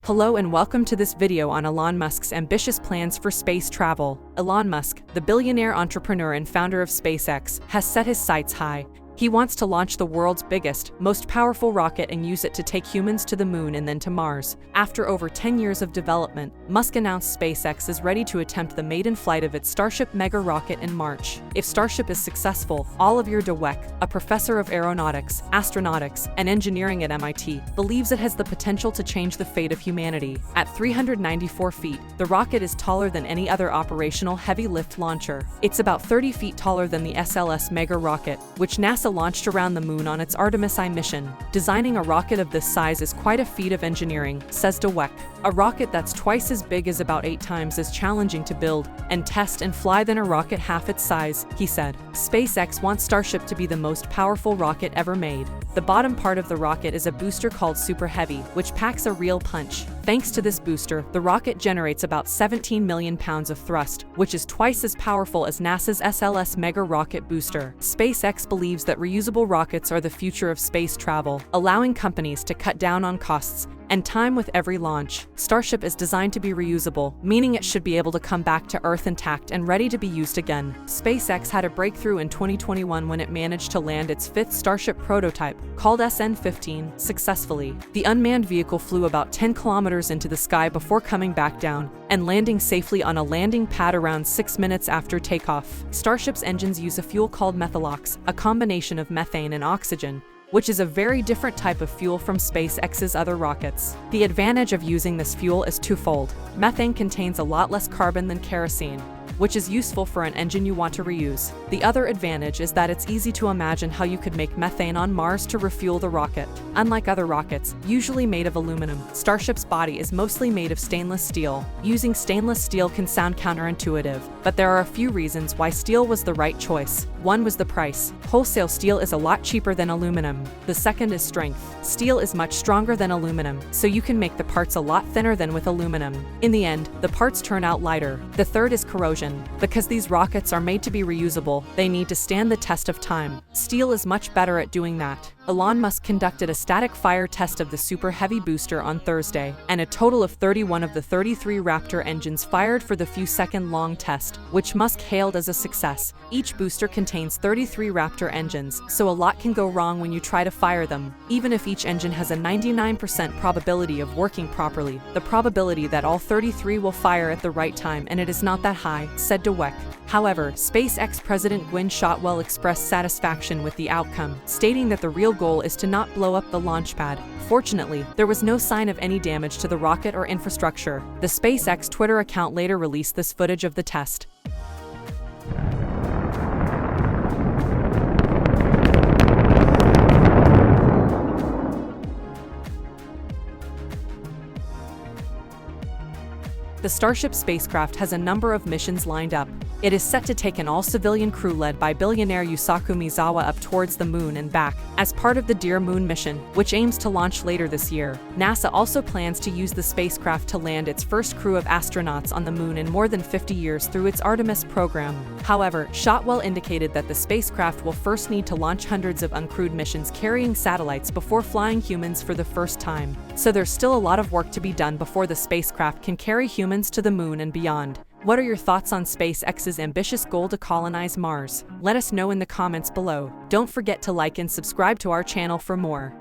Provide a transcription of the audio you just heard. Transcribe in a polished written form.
Hello and welcome to this video on Elon Musk's ambitious plans for space travel. Elon Musk, the billionaire entrepreneur and founder of SpaceX, has set his sights high. He wants to launch the world's biggest, most powerful rocket and use it to take humans to the moon and then to Mars. After over 10 years of development, Musk announced SpaceX is ready to attempt the maiden flight of its Starship mega rocket in March. If Starship is successful, Olivier Dweck, a professor of aeronautics, astronautics, and engineering at MIT, believes it has the potential to change the fate of humanity. At 394 feet, the rocket is taller than any other operational heavy-lift launcher. It's about 30 feet taller than the SLS mega rocket, which NASA launched around the moon on its Artemis I mission. Designing a rocket of this size is quite a feat of engineering, says Dweck. A rocket that's twice as big is about 8 times as challenging to build and test and fly than a rocket half its size, he said. SpaceX wants Starship to be the most powerful rocket ever made. The bottom part of the rocket is a booster called Super Heavy, which packs a real punch. Thanks to this booster, the rocket generates about 17 million pounds of thrust, which is twice as powerful as NASA's SLS mega rocket booster. SpaceX believes that reusable rockets are the future of space travel, allowing companies to cut down on costs and time with every launch. Starship is designed to be reusable, meaning it should be able to come back to Earth intact and ready to be used again. SpaceX had a breakthrough in 2021 when it managed to land its 5th Starship prototype, called SN-15, successfully. The unmanned vehicle flew about 10 kilometers into the sky before coming back down and landing safely on a landing pad around 6 minutes after takeoff. Starship's engines use a fuel called methalox, a combination of methane and oxygen, which is a very different type of fuel from SpaceX's other rockets. The advantage of using this fuel is twofold. Methane contains a lot less carbon than kerosene, which is useful for an engine you want to reuse. The other advantage is that it's easy to imagine how you could make methane on Mars to refuel the rocket. Unlike other rockets, usually made of aluminum, Starship's body is mostly made of stainless steel. Using stainless steel can sound counterintuitive, but there are a few reasons why steel was the right choice. One was the price. Wholesale steel is a lot cheaper than aluminum. The second is strength. Steel is much stronger than aluminum, so you can make the parts a lot thinner than with aluminum. In the end, the parts turn out lighter. The third is corrosion. Because these rockets are made to be reusable, they need to stand the test of time. Steel is much better at doing that. Elon Musk conducted a static fire test of the Super Heavy booster on Thursday, and a total of 31 of the 33 Raptor engines fired for the few-second-long test, which Musk hailed as a success. Each booster contains 33 Raptor engines, so a lot can go wrong when you try to fire them. Even if each engine has a 99% probability of working properly, the probability that all 33 will fire at the right time and it is not that high, said Dweck. However, SpaceX President Gwynne Shotwell expressed satisfaction with the outcome, stating that the real goal is to not blow up the launch pad. Fortunately, there was no sign of any damage to the rocket or infrastructure. The SpaceX Twitter account later released this footage of the test. The Starship spacecraft has a number of missions lined up. It is set to take an all-civilian crew led by billionaire Yusaku Misawa up towards the moon and back, as part of the Dear Moon mission, which aims to launch later this year. NASA also plans to use the spacecraft to land its first crew of astronauts on the moon in more than 50 years through its Artemis program. However, Shotwell indicated that the spacecraft will first need to launch hundreds of uncrewed missions carrying satellites before flying humans for the first time. So there's still a lot of work to be done before the spacecraft can carry humans to the moon and beyond. What are your thoughts on SpaceX's ambitious goal to colonize Mars? Let us know in the comments below. Don't forget to like and subscribe to our channel for more.